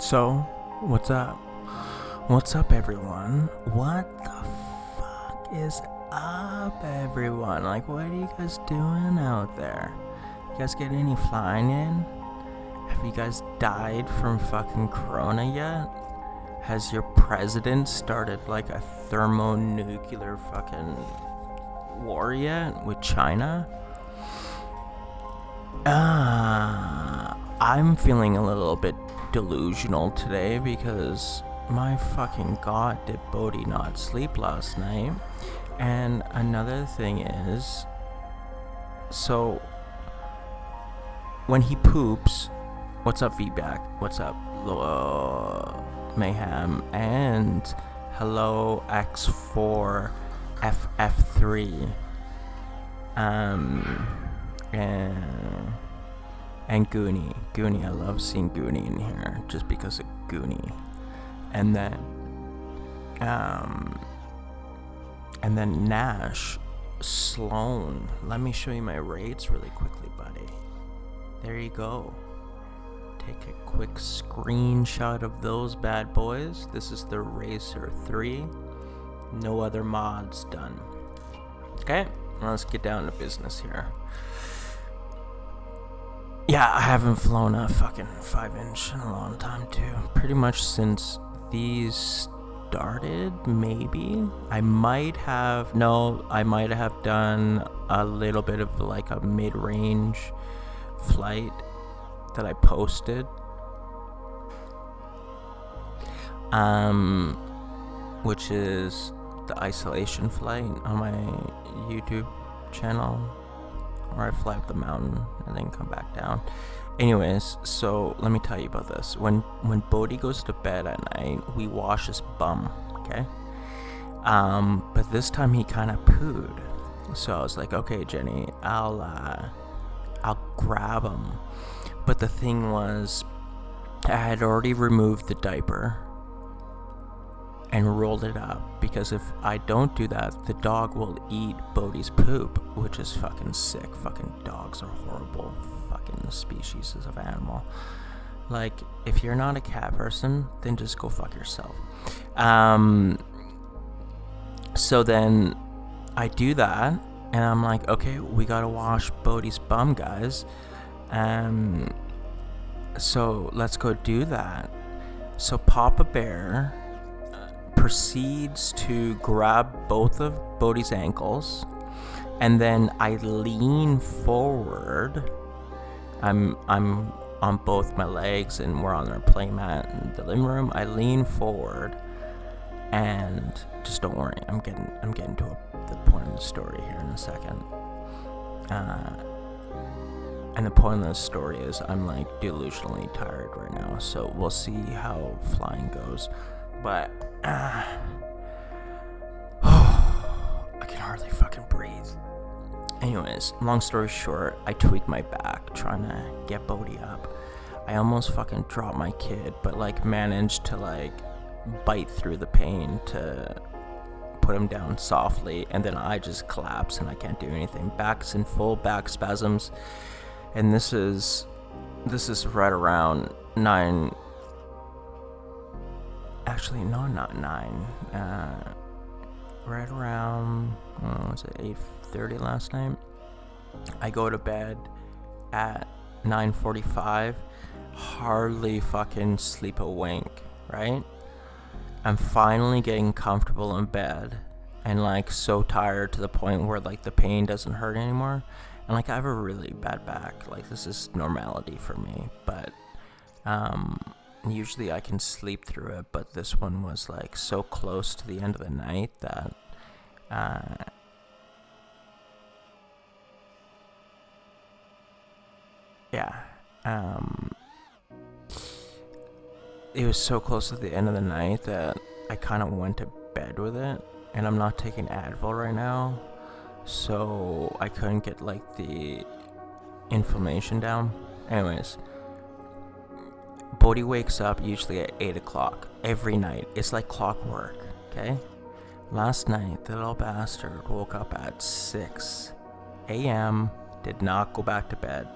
So, what's up? What's up, everyone? What the fuck is up, everyone? Like, what are you guys doing out there? You guys get any flying in? Have you guys died from fucking corona yet? Has your president started like a thermonuclear fucking war yet with China? I'm feeling a little bit delusional today because my fucking god, did Bodhi not sleep last night. And another thing is, so when he poops, what's up feedback, what's up mayhem, and hello X4 FF3 and Goonie. I love seeing Goonie in here just because of Goonie. And then Nash, Sloan. Let me show you my rates really quickly, buddy. There you go. Take a quick screenshot of those bad boys. This is the Racer 3. No other mods done. Okay, let's get down to business here. Yeah, I haven't flown a fucking 5-inch in a long time too. Pretty much since these started, maybe. I might have done a little bit of like a mid-range flight that I posted. Which is the isolation flight on my YouTube channel, where I fly up the mountain and then come back down. Anyways, so let me tell you about this. When Bodhi goes to bed at night, we wash his bum, okay? But this time he kind of pooed. So I was like, okay, Jenny, I'll grab him. But the thing was, I had already removed the diaper and rolled it up, because if I don't do that, the dog will eat Bodhi's poop, which is fucking sick. Fucking dogs are horrible fucking species of animal. Like, if you're not a cat person, then just go fuck yourself. So then I do that, and I'm like, okay, we gotta wash Bodhi's bum, guys. So let's go do that. So Papa Bear proceeds to grab both of Bodhi's ankles, and then I lean forward. I'm on both my legs, and we're on our playmat in the living room. I lean forward, and just don't worry, I'm getting to the point of the story here in a second. And the point of the story is, I'm like delusionally tired right now, so we'll see how flying goes. But I can hardly fucking breathe. Anyways, long story short, I tweaked my back trying to get Bodhi up. I almost fucking dropped my kid, but like managed to like bite through the pain to put him down softly, and then I just collapse and I can't do anything. Back's in full back spasms, and this is right around 9. Actually, no, not 9. Right around, was it 8:30 last night? I go to bed at 9:45. Hardly fucking sleep a wink, right? I'm finally getting comfortable in bed, and like so tired to the point where like the pain doesn't hurt anymore. And like I have a really bad back. Like this is normality for me, but usually I can sleep through it, but this one was like so close to the end of the night that it was so close to the end of the night that I kind of went to bed with it, and I'm not taking Advil right now, so I couldn't get like the inflammation down. Anyways, Bodhi wakes up usually at 8 o'clock every night. It's like clockwork, okay? Last night, the little bastard woke up at 6 a.m., did not go back to bed.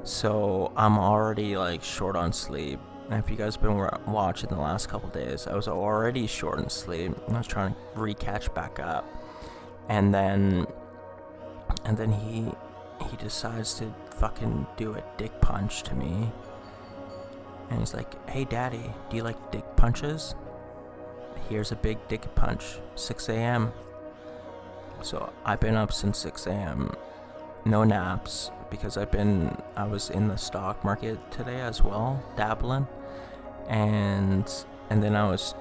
So I'm already like short on sleep, if you guys have been watching the last couple days, I was already short in sleep. I was trying to re-catch back up, and then he decides to fucking do a dick punch to me, and he's like, "Hey, Daddy, do you like dick punches? Here's a big dick punch, 6 a.m. So I've been up since 6 a.m. No naps, because I was in the stock market today as well, dabbling, and then I was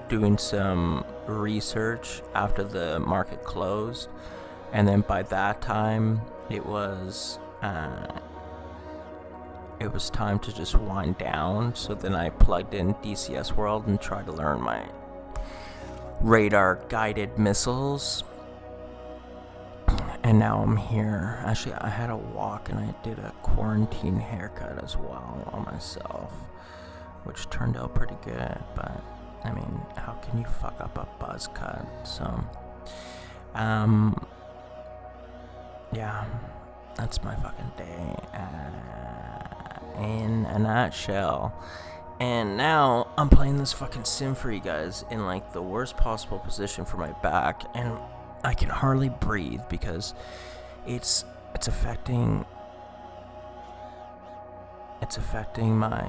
doing some research after the market closed, and then by that time it was time to just wind down. So then I plugged in DCS World and tried to learn my radar guided missiles. And now I'm here. Actually, I had a walk and I did a quarantine haircut as well on myself, which turned out pretty good. But I mean, how can you fuck up a buzz cut? So, yeah, that's my fucking day in a nutshell. And now I'm playing this fucking sim for you guys in like the worst possible position for my back, and I can hardly breathe because it's affecting my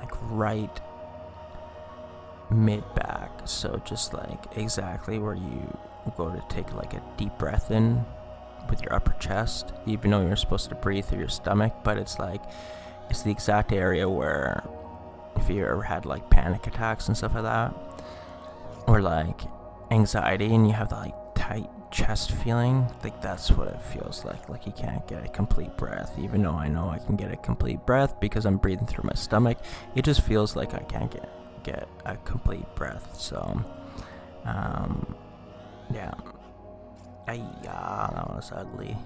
like right mid back. So just like exactly where you go to take like a deep breath in with your upper chest, even though you're supposed to breathe through your stomach, but it's the exact area where if you ever had like panic attacks and stuff like that, or like anxiety and you have the like tight chest feeling, like that's what it feels like you can't get a complete breath. Even though I know I can get a complete breath because I'm breathing through my stomach, it just feels like I can't get a complete breath. So yeah, that was ugly.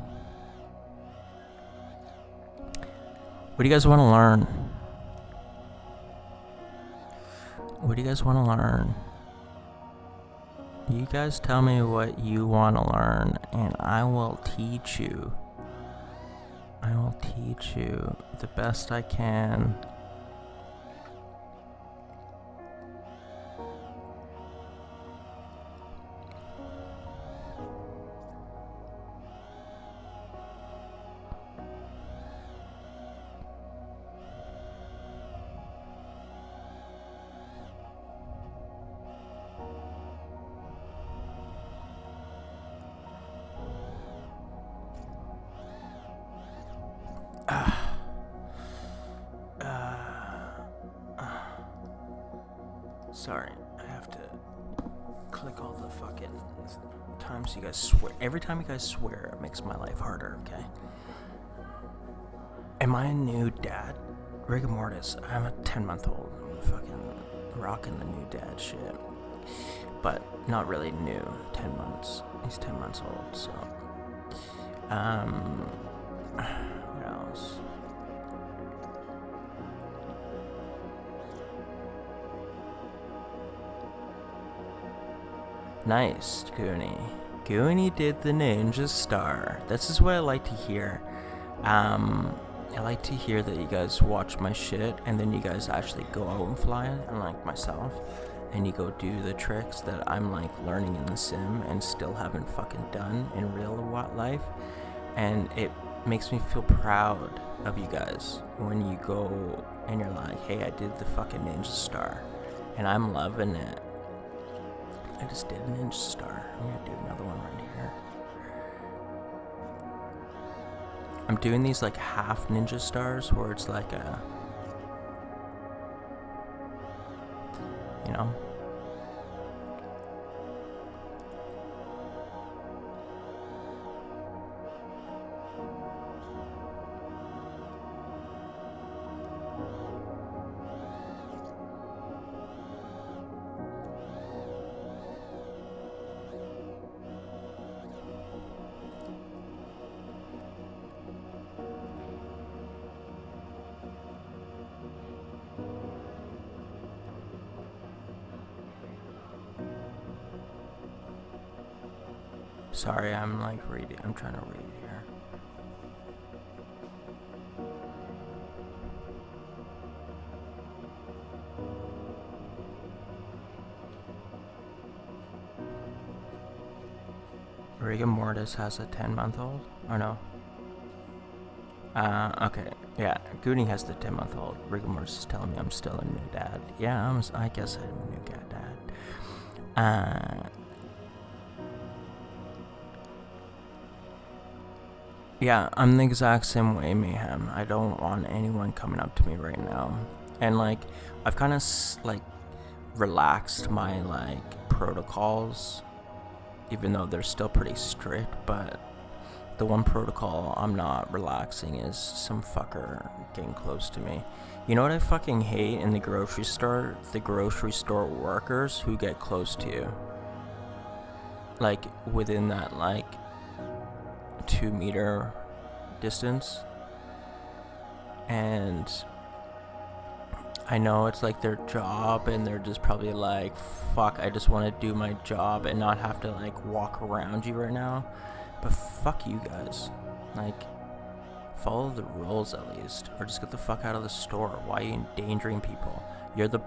What do you guys want to learn? What do you guys want to learn? You guys tell me what you want to learn, and I will teach you. I will teach you the best I can. Sorry, I have to click all the fucking times you guys swear. Every time you guys swear, it makes my life harder, okay? Am I a new dad? Rigor mortis, I'm a 10-month-old. I'm fucking rocking the new dad shit. But not really new, 10 months. He's 10 months old, so. What else? Nice, Goonie. Goonie did the ninja star. This is what I like to hear. I like to hear that you guys watch my shit and then you guys actually go out and fly it, unlike myself. And you go do the tricks that I'm like learning in the sim and still haven't fucking done in real life. And it makes me feel proud of you guys when you go and you're like, hey, I did the fucking ninja star. And I'm loving it. I just did a ninja star. I'm gonna do another one right here. I'm doing these like half ninja stars where it's like a, you know? Sorry, I'm like reading. I'm trying to read here. Rigor Mortis has a 10-month-old? Or no? Okay. Yeah, Goonie has the 10-month-old. Rigor Mortis is telling me I'm still a new dad. Yeah, I guess I'm a new dad. Yeah, I'm the exact same way, Mayhem. I don't want anyone coming up to me right now. And, like, I've kind of, like, relaxed my, like, protocols, even though they're still pretty strict, but the one protocol I'm not relaxing is some fucker getting close to me. You know what I fucking hate in the grocery store? The grocery store workers who get close to you. Like, within that, like, 2-meter distance. And I know it's like their job, and they're just probably like, fuck, I just want to do my job and not have to like walk around you right now. But fuck you guys. Like, follow the rules at least, or just get the fuck out of the store. Why are you endangering people? You're the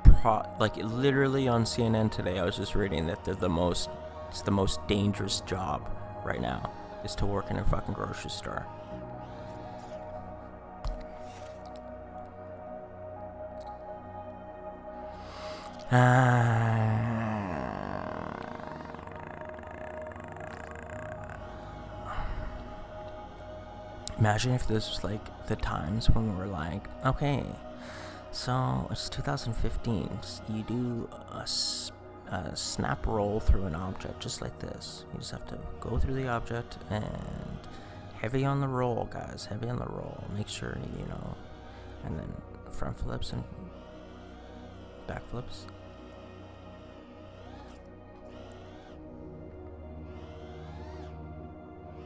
like, literally on CNN today I was just reading that it's the most dangerous job right now is to work in a fucking grocery store. Imagine if this was like the times when we were like, okay, so it's 2015. You do a snap roll through an object just like this. You just have to go through the object and heavy on the roll, guys. Heavy on the roll. Make sure, you know, and then front flips and back flips.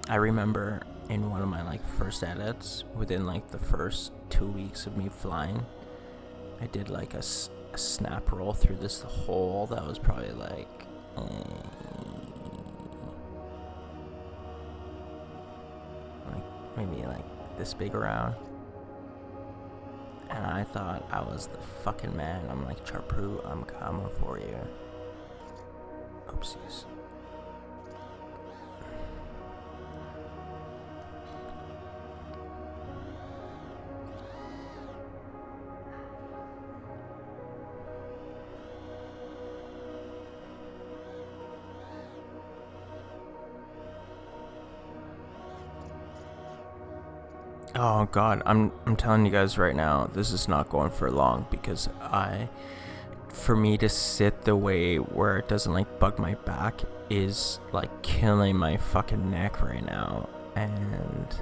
I remember in one of my like first edits, within like the first 2 weeks of me flying, I did like a snap roll through this hole that was probably like maybe like this big around, and I thought I was the fucking man. I'm like, Charpru, I'm coming for you. Oopsies. Oh god, I'm telling you guys right now, this is not going for long, because for me to sit the way where it doesn't like bug my back is like killing my fucking neck right now. And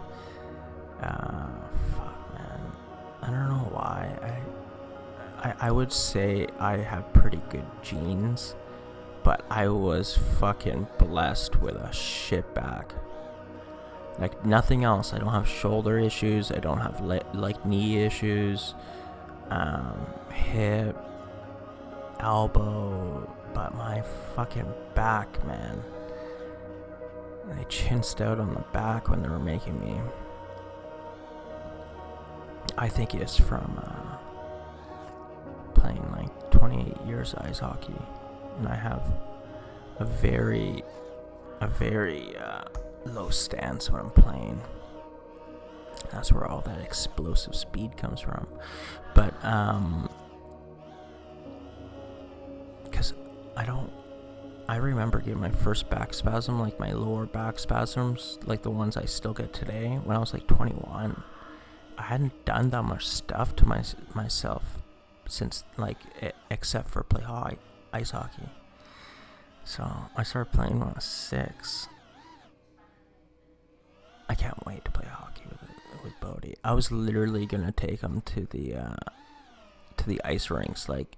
fuck, man, I don't know why. I would say I have pretty good genes, but I was fucking blessed with a shit back. Like, nothing else. I don't have shoulder issues. I don't have like knee issues, hip, elbow, but my fucking back, man. They chinsed out on the back when they were making me. I think it's from playing like 28 years of ice hockey, and I have a very low stance when I'm playing. That's where all that explosive speed comes from. But because I remember getting my first back spasm, like my lower back spasms, like the ones I still get today, when I was like 21. I hadn't done that much stuff to myself since, like, except for play ice hockey. So I started playing when I was 6. I can't wait to play hockey with Bodie. I was literally gonna take him to the ice rinks like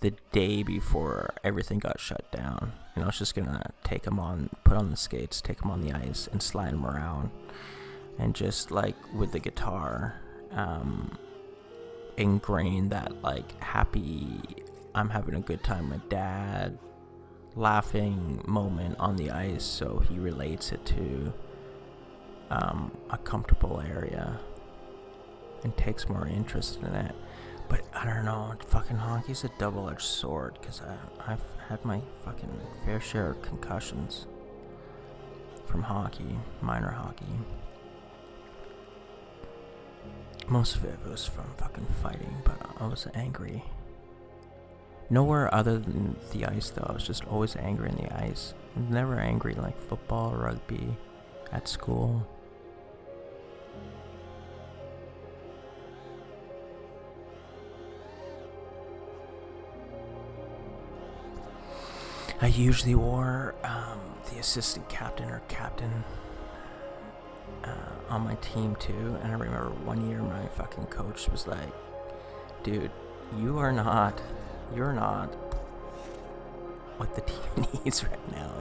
the day before everything got shut down, and I was just gonna take him on, put on the skates, take him on the ice, and slide him around, and just like with the guitar, ingrain that like happy, I'm having a good time with Dad, laughing moment on the ice, so he relates it to a comfortable area and takes more interest in it. But I don't know, fucking hockey's a double-edged sword, because I've had my fucking fair share of concussions from hockey, minor hockey. Most of it was from fucking fighting, but I was angry. Nowhere other than the ice, though. I was just always angry in the ice. Never angry like football, rugby, at school. I usually wore the assistant captain or captain on my team too, and I remember one year my fucking coach was like, dude, you're not what the team needs right now.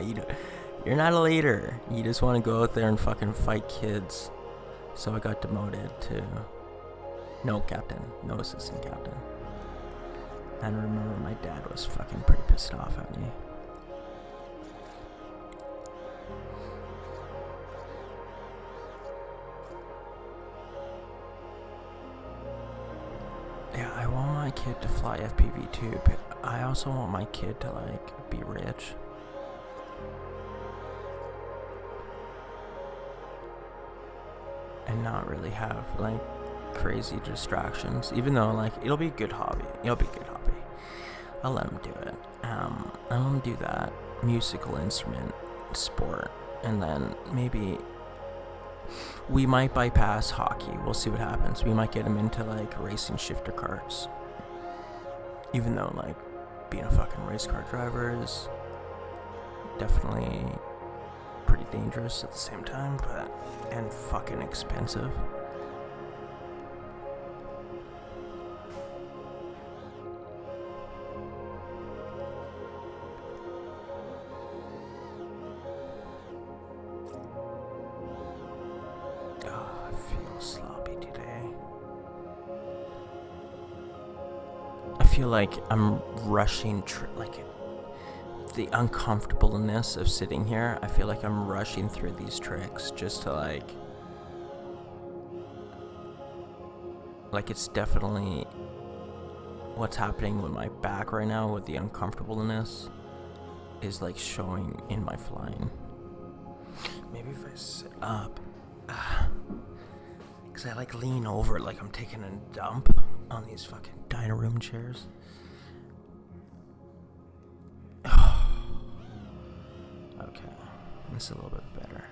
You're not a leader. You just want to go out there and fucking fight kids. So I got demoted to no captain, no assistant captain. And I remember my dad was fucking pretty pissed off at me. Yeah, I want my kid to fly EP42, but I also want my kid to, like, be rich. And not really have, like, crazy distractions. Even though, like, it'll be a good hobby. I'll let him do it. I'll let him do that. Musical instrument, sport. And then maybe we might bypass hockey. We'll see what happens. We might get him into, like, racing shifter carts. Even though, like, being a fucking race car driver is definitely pretty dangerous at the same time, and fucking expensive. I feel like I'm rushing, like the uncomfortableness of sitting here. I feel like I'm rushing through these tricks just to like it's definitely what's happening with my back right now with the uncomfortableness is like showing in my flying. Maybe if I sit up, because I like lean over like I'm taking a dump on these fucking diner room chairs. Okay, this is a little bit better.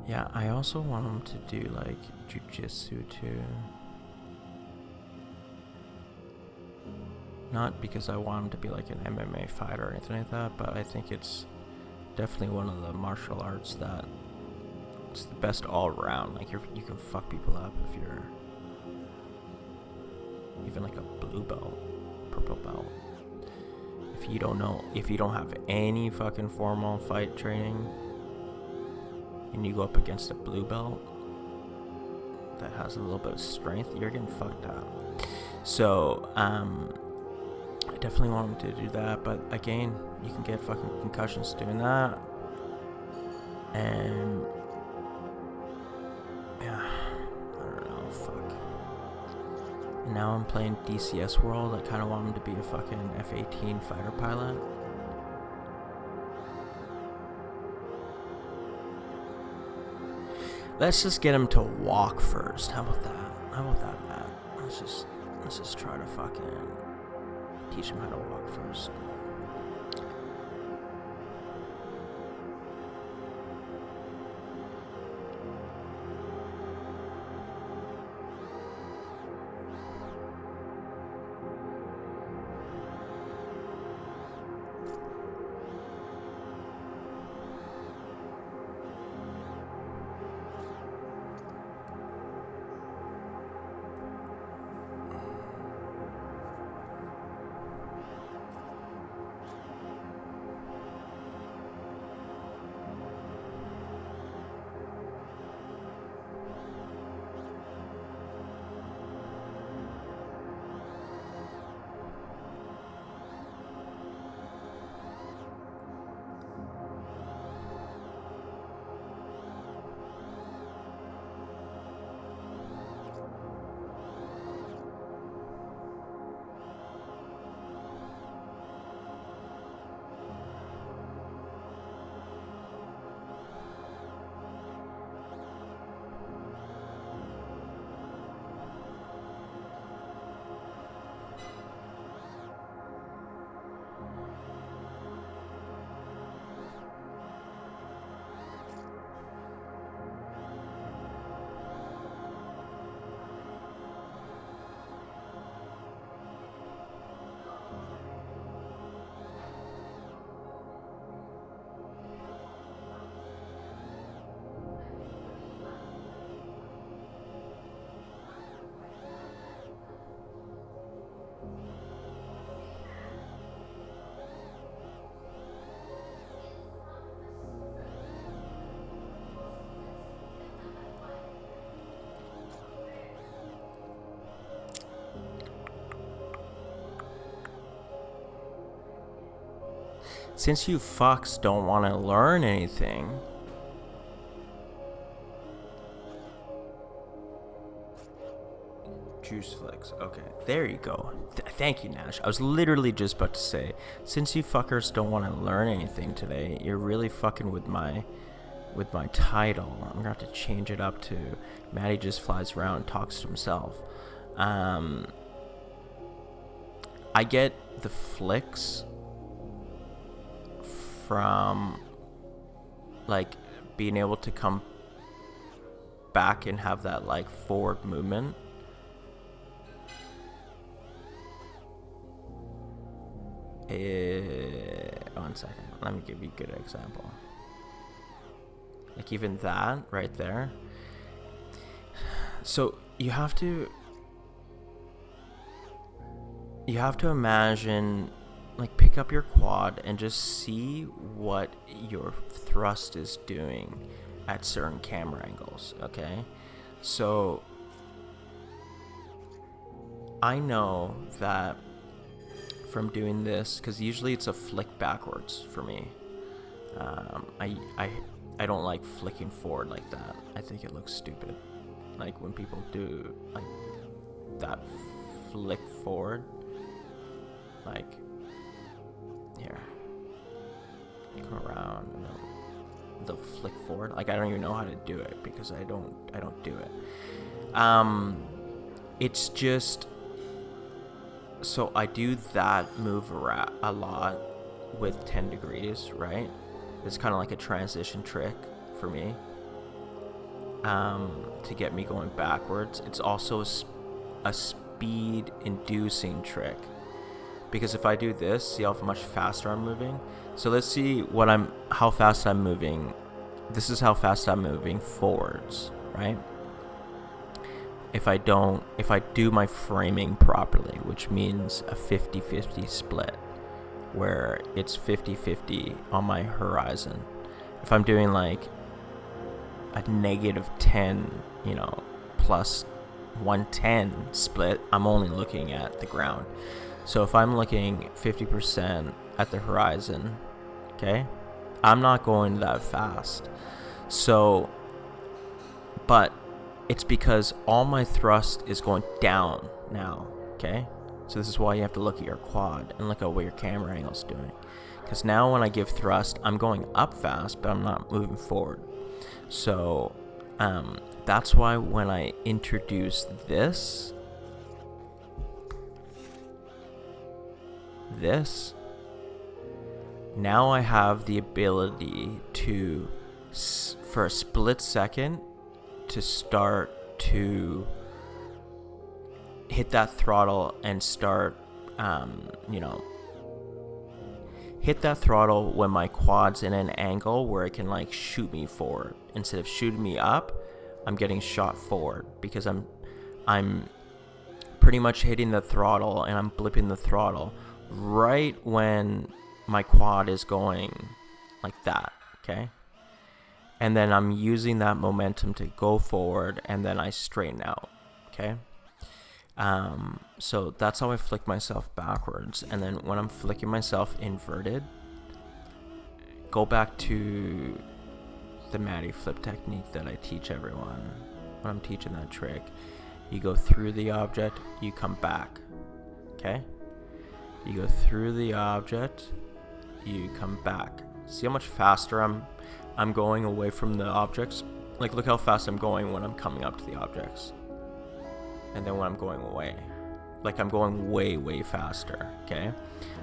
Yeah, I also want them to do like jujitsu too. Not because I want him to be like an MMA fighter or anything like that, but I think it's definitely one of the martial arts that it's the best all around. Like you can fuck people up if you're even like a blue belt, purple belt. If you don't have any fucking formal fight training and you go up against a blue belt that has a little bit of strength, you're getting fucked up. So, I definitely want him to do that, but again, you can get fucking concussions doing that. And yeah, I don't know, fuck. And now I'm playing DCS World. I kind of want him to be a fucking F-18 fighter pilot. Let's just get him to walk first. How about that, Matt? Let's just try to fucking teach him how to walk first. Since you fucks don't want to learn anything, juice flicks. Okay, there you go. Thank you, Nash. I was literally just about to say, since you fuckers don't want to learn anything today, you're really fucking with my title. I'm gonna have to change it up to Maddie just flies around and talks to himself. I get the flicks from like being able to come back and have that like forward movement. One second, let me give you a good example. Like even that right there. So you have to imagine, like, pick up your quad and just see what your thrust is doing at certain camera angles, okay? So I know that from doing this, because usually it's a flick backwards for me. I don't like flicking forward like that. I think it looks stupid. Like when people do like that flick forward, like here, come around and they'll flick forward. Like I don't even know how to do it because I don't do it. It's just, so I do that move a lot with 10 degrees, right? It's kind of like a transition trick for me, to get me going backwards. It's also a speed inducing trick, because if I do this, see how much faster I'm moving? So let's see how fast I'm moving. This is how fast I'm moving forwards, right? If I do my framing properly, which means a 50-50 split, where it's 50-50 on my horizon. If I'm doing like a -10, plus 110 split, I'm only looking at the ground. So if I'm looking 50% at the horizon, okay, I'm not going that fast. So, but it's because all my thrust is going down now, okay? So this is why you have to look at your quad and look at what your camera angle is doing. Because now when I give thrust, I'm going up fast, but I'm not moving forward. So that's why when I introduce this, now I have the ability to, for a split second, to start to hit that throttle and start, hit that throttle when my quad's in an angle where it can like shoot me forward. Instead of shooting me up, I'm getting shot forward because I'm pretty much hitting the throttle and I'm blipping the throttle right when my quad is going like that, okay? And then I'm using that momentum to go forward, and then I straighten out, okay? So that's how I flick myself backwards. And then when I'm flicking myself inverted, go back to the Matty flip technique that I teach everyone when I'm teaching that trick. You go through the object, you come back, okay? You go through the object, you come back. See how much faster I'm going away from the objects? Like, look how fast I'm going when I'm coming up to the objects. And then when I'm going away, like I'm going way, way faster, okay?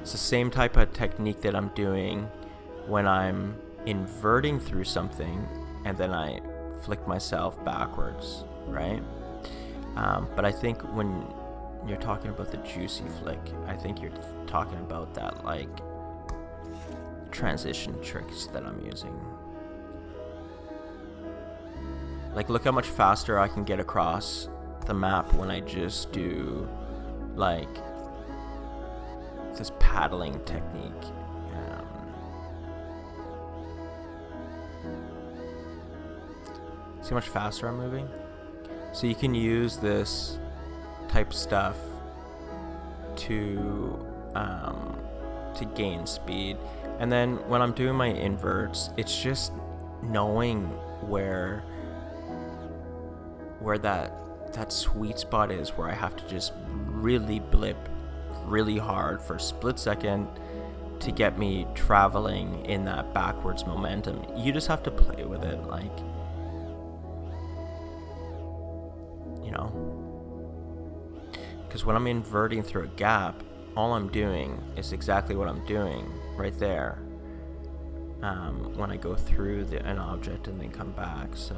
It's the same type of technique that I'm doing when I'm inverting through something and then I flick myself backwards, right? But I think when you're talking about the juicy flick, I think you're talking about that like transition tricks that I'm using. Like, look how much faster I can get across the map when I just do like this paddling technique. See how much faster I'm moving? So you can use this type stuff to to gain speed. And then when I'm doing my inverts, it's just knowing where that sweet spot is, where I have to just really blip really hard for a split second to get me traveling in that backwards momentum. You just have to play with it, like, you know, because when I'm inverting through a gap, all I'm doing is exactly what I'm doing right there when I go through an object and then come back. So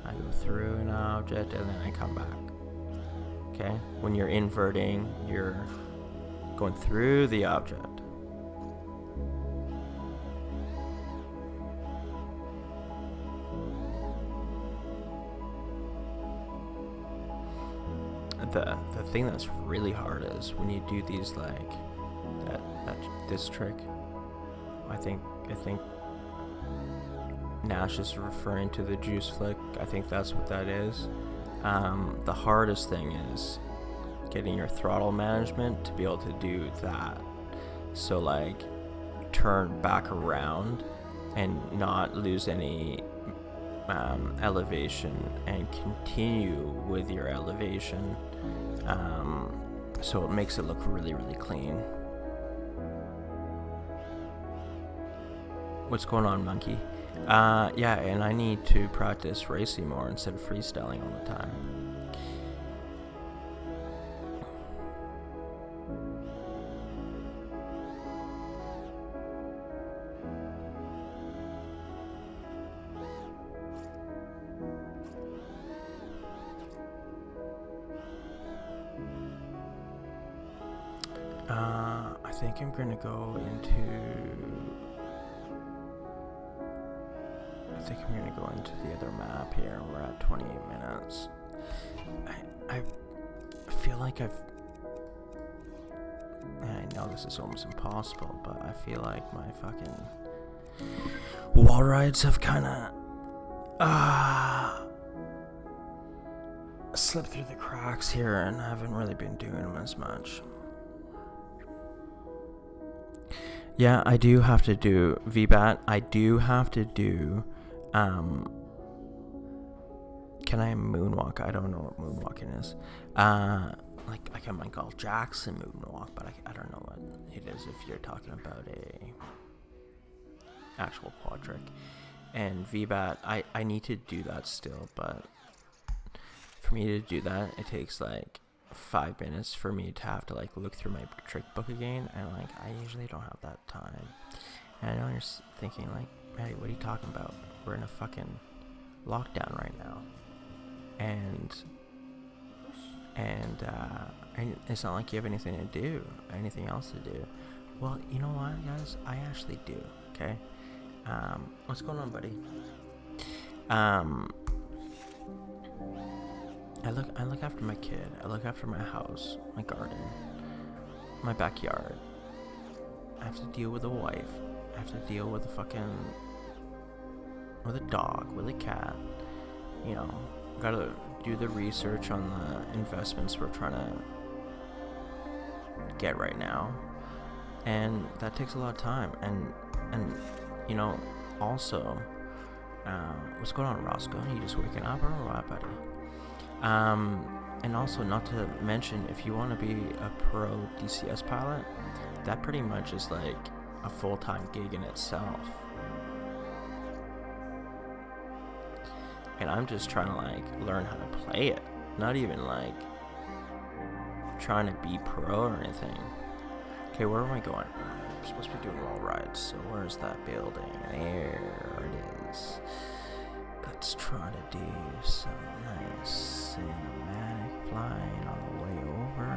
I go through an object and then I come back. Okay? When you're inverting, you're going through the object. The thing that's really hard is when you do these, like this trick. I think Nash is referring to the juice flick. I think that's what that is. The hardest thing is getting your throttle management to be able to do that. So like turn back around and not lose any elevation and continue with your elevation. So it makes it look really, really clean. What's going on, monkey? Yeah, and I need to practice racing more instead of freestyling all the time. I think I'm gonna go into the other map here. We're at 28 minutes. I feel like I know this is almost impossible, but I feel like my fucking wall rides have kind of slipped through the cracks here, and I haven't really been doing them as much. Yeah, I do have to do VBAT. I do have to do can I moonwalk? I don't know what moonwalking is. Like I can Michael Jackson moonwalk, but I don't know what it is if you're talking about a actual quad trick. And VBAT, I need to do that still, but for me to do that, it takes like 5 minutes for me to have to like look through my trick book again, and like I usually don't have that time. And I know you're thinking like, Maddie, what are you talking about? We're in a fucking lockdown right now, and it's not like you have anything to do, anything else to do. Well, you know what, guys, I actually do. Okay, what's going on, buddy? I look after my kid. I look after my house, my garden, my backyard. I have to deal with a wife. I have to deal with with a dog, with a cat. You know, gotta do the research on the investments we're trying to get right now, and that takes a lot of time. And you know, also, what's going on, Roscoe? Are you just waking up or what, buddy? And also, not to mention, if you want to be a pro DCS pilot, that pretty much is like a full-time gig in itself. And I'm just trying to like learn how to play it, not even like trying to be pro or anything. Okay, where am I going? I'm supposed to be doing wall rides, so where's that building? There it is. Let's try to do some nice cinematic flying on the way over.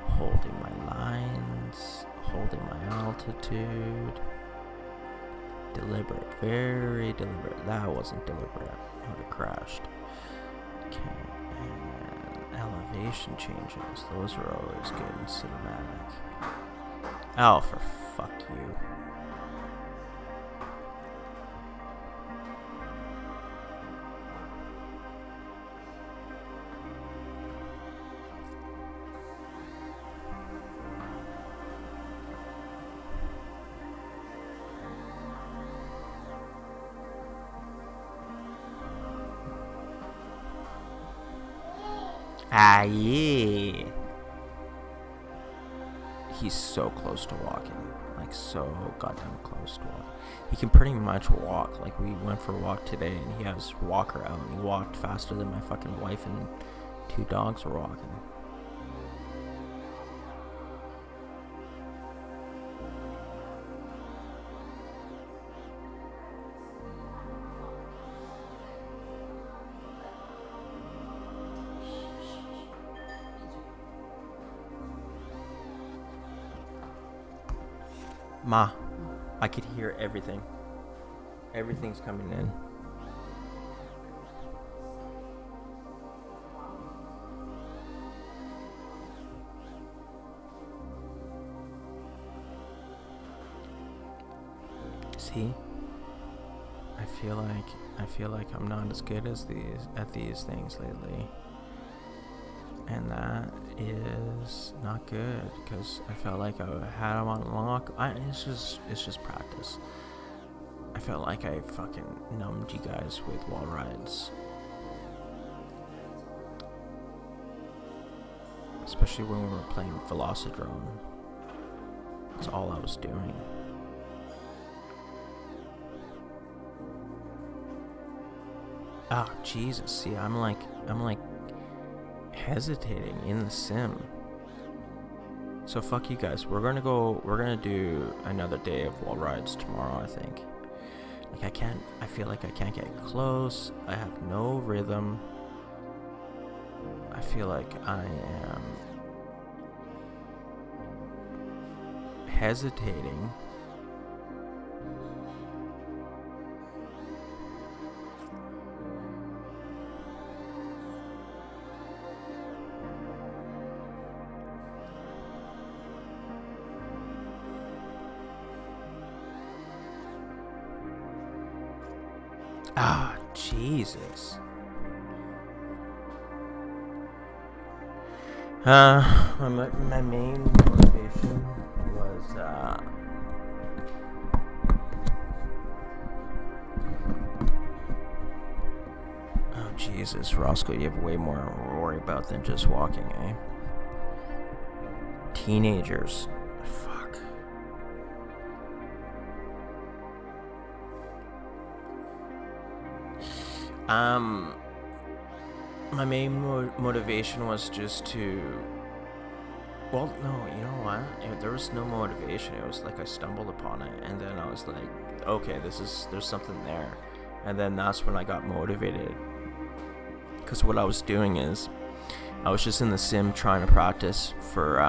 Holding my lines, holding my altitude. Deliberate, very deliberate. That wasn't deliberate. It would have crashed. Okay, and then elevation changes. Those are always good in cinematic. Oh, for fuck you. Ah, yeah. He's so close to walking. Like, so goddamn close to walking. He can pretty much walk. Like, we went for a walk today, and he has his walker out, and he walked faster than my fucking wife and 2 dogs were walking. Ma, I could hear everything. Everything's coming in. See? I feel like I'm not as good as these things lately. And that is not good, because I felt like I had them on lock. It's just practice. I felt like I fucking numbed you guys with wall rides, especially when we were playing Velocidrome. That's all I was doing. Oh Jesus! See, I'm like hesitating in the sim. So fuck you guys. We're gonna do another day of wall rides tomorrow, I think. Like, I feel like I can't get close. I have no rhythm. I feel like I am hesitating. Ah, Jesus. My main motivation was, oh, Jesus, Roscoe, you have way more to worry about than just walking, eh? Teenagers. Fuck. My main motivation was just to... Well, no, you know what? There was no motivation. It was like I stumbled upon it, and then I was like, okay, there's something there. And then that's when I got motivated. Because what I was doing is, I was just in the sim trying to practice for,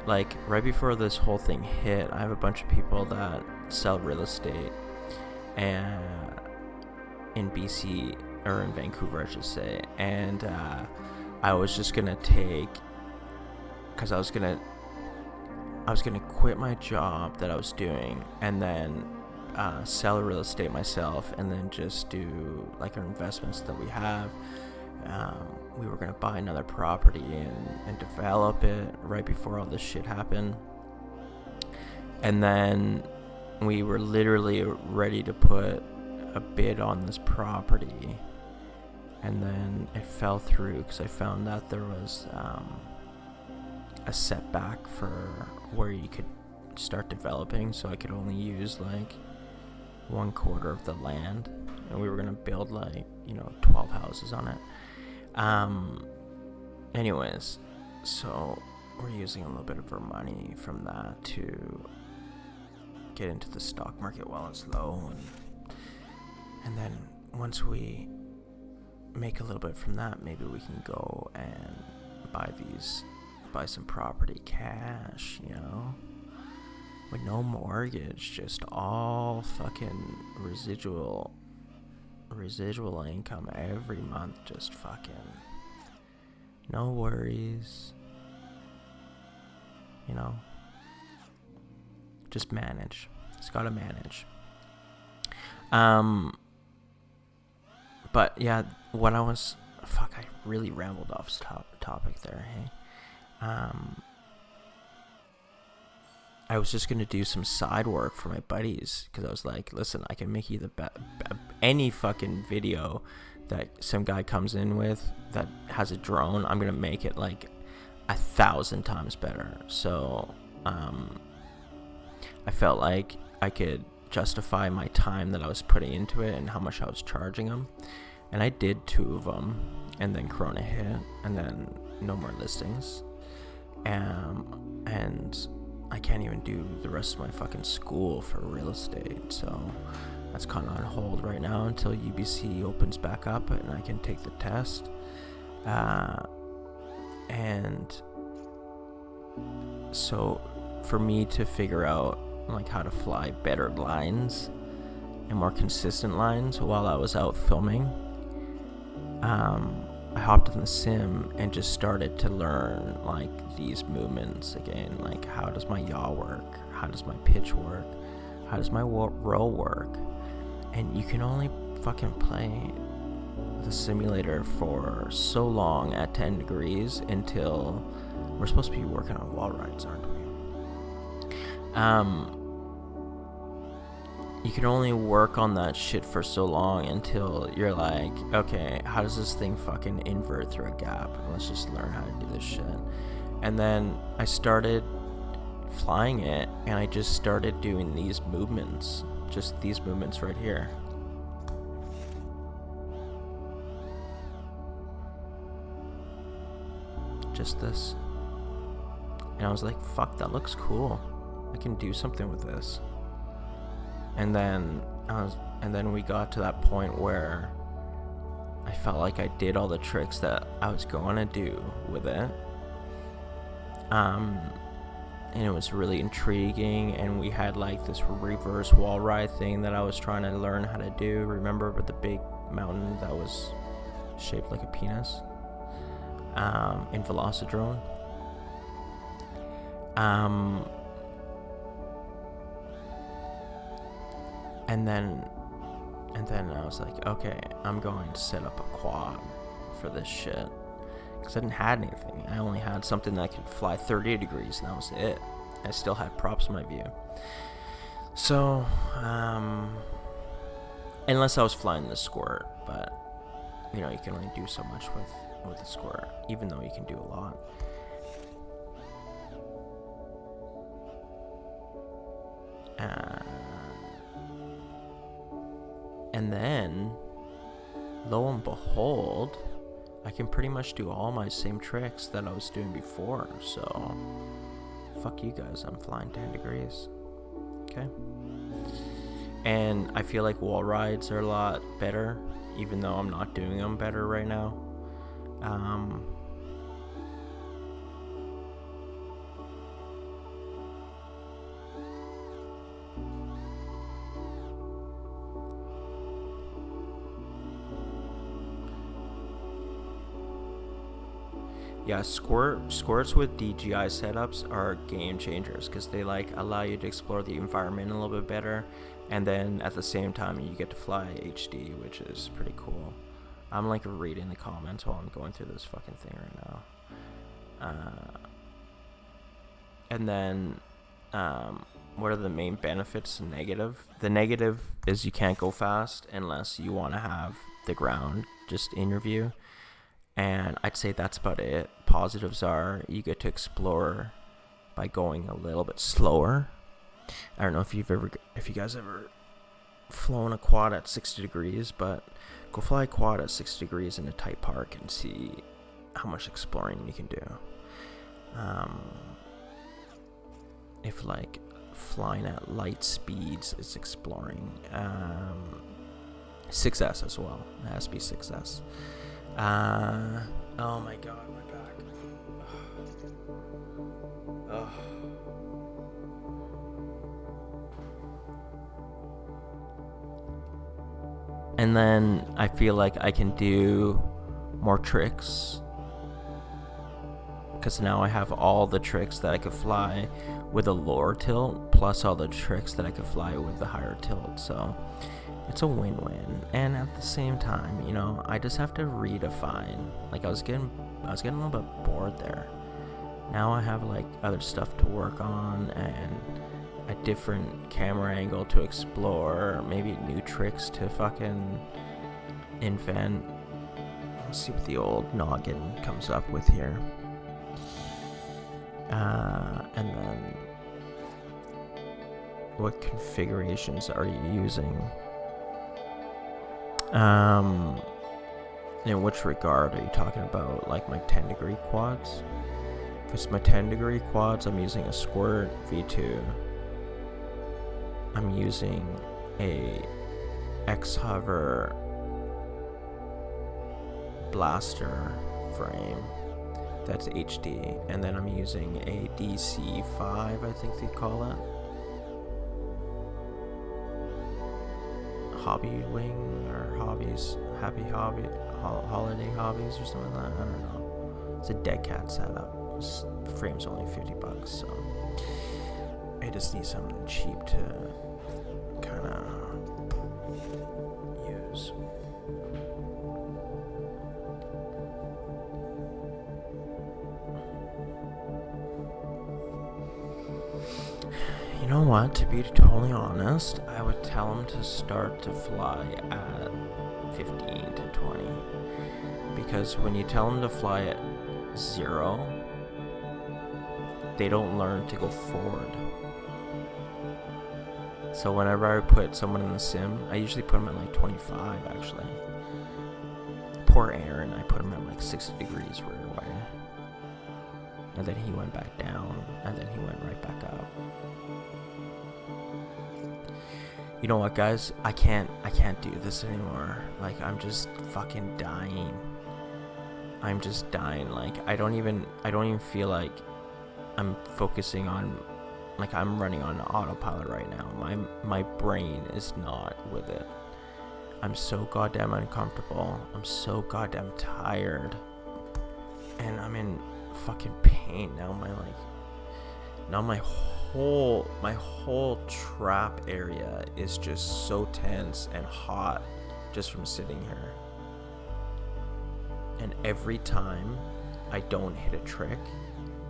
like, right before this whole thing hit, I have a bunch of people that sell real estate, and in BC, or in Vancouver, I should say, and I was just gonna take, because I was gonna quit my job that I was doing, and then sell real estate myself, and then just do like our investments that we have. We were gonna buy another property and develop it right before all this shit happened, and then we were literally ready to put a bid on this property, and then it fell through because I found that there was a setback for where you could start developing, so I could only use like 1/4 of the land, and we were gonna build like 12 houses on it. Anyways, so we're using a little bit of our money from that to get into the stock market while it's low, and then once we make a little bit from that, maybe we can go and buy some property cash, with no mortgage, just all fucking residual income every month, just fucking no worries, just manage. It's gotta manage. But yeah, I really rambled off topic there, hey. I was just gonna do some side work for my buddies, because I was like, listen, I can make you any fucking video that some guy comes in with that has a drone, I'm gonna make it like 1,000 times better. So I felt like I could justify my time that I was putting into it and how much I was charging them. And I did 2 of them, and then Corona hit, and then no more listings. And I can't even do the rest of my fucking school for real estate, so that's kind of on hold right now until UBC opens back up and I can take the test. And so for me to figure out like how to fly better lines and more consistent lines while I was out filming, I hopped in the sim and just started to learn like these movements again. Like, how does my yaw work? How does my pitch work? How does my roll work? And you can only fucking play the simulator for so long at 10 degrees until we're supposed to be working on wall rides, aren't we? You can only work on that shit for so long until you're like, okay, how does this thing fucking invert through a gap? Let's just learn how to do this shit. And then I started flying it, and I just started doing these movements, just these movements right here. Just this. And I was like, fuck, that looks cool. I can do something with this. And then we got to that point where I felt like I did all the tricks that I was going to do with it. And it was really intriguing, and we had like this reverse wall ride thing that I was trying to learn how to do. Remember with the big mountain that was shaped like a penis? In Velocidrone. And then I was like, okay, I'm going to set up a quad for this shit. Because I didn't have anything. I only had something that could fly 30 degrees, and that was it. I still had props in my view. So, unless I was flying the Squirt, but, you know, you can only do so much with the Squirt, even though you can do a lot. And then, lo and behold, I can pretty much do all my same tricks that I was doing before. So, fuck you guys, I'm flying 10 degrees. Okay? And I feel like wall rides are a lot better, even though I'm not doing them better right now. Yeah, squirts with DJI setups are game changers because they like allow you to explore the environment a little bit better, and then at the same time you get to fly HD, which is pretty cool. I'm like reading the comments while I'm going through this fucking thing right now. And then what are the main benefits and negative? The negative is you can't go fast unless you want to have the ground just in your view. And I'd say that's about it. Positives are you get to explore by going a little bit slower. I don't know if you guys ever flown a quad at 60 degrees, but go fly a quad at 60 degrees in a tight park and see how much exploring you can do. If like flying at light speeds is exploring. 6S as well. It has to be 6S. Oh my god, my back. Ugh. And then I feel like I can do more tricks, because now I have all the tricks that I could fly with a lower tilt, plus all the tricks that I could fly with the higher tilt. So it's a win-win. And at the same time, you know, I just have to redefine. Like I was getting a little bit bored there. Now I have like other stuff to work on and a different camera angle to explore, maybe new tricks to fucking invent. Let's see what the old noggin comes up with here. And then what configurations are you using? In which regard are you talking about? Like my 10-degree quads? If it's my 10-degree quads, I'm using a Squirt V2. I'm using a X-Hover blaster frame that's HD, and then I'm using a DC5, I think they call it, Hobby Wing or Hobbies, Holiday Hobbies or something like that. I don't know. It's a dead cat setup. This frame's only $50, so I just need something cheap to kind of use. You know what? To be totally honest, I would tell them to start to fly at 15 to 20. Because when you tell them to fly at 0, they don't learn to go forward. So whenever I put someone in the sim, I usually put them at like 25 actually. Poor Aaron, I put him at like 60 degrees rear away. And then he went back down, and then he went right back up. You know what, guys? I can't do this anymore. Like, I'm just fucking dying. I'm just dying. Like, I don't even feel like I'm focusing on, like, I'm running on autopilot right now. My brain is not with it. I'm so goddamn uncomfortable. I'm so goddamn tired. And I'm in fucking pain now. My whole trap area is just so tense and hot just from sitting here. And every time I don't hit a trick,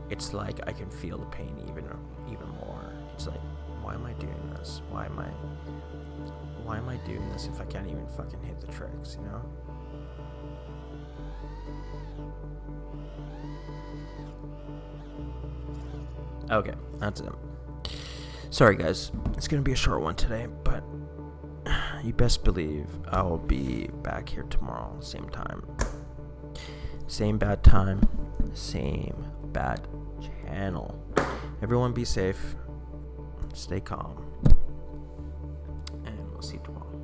it's like I can feel the pain even more. It's like, why am I doing this? Why am I doing this if I can't even fucking hit the tricks, you know? Okay, that's it. Sorry guys, it's gonna be a short one today, but you best believe I will be back here tomorrow, same time. Same bad time, same bad channel. Everyone be safe, stay calm, and we'll see you tomorrow.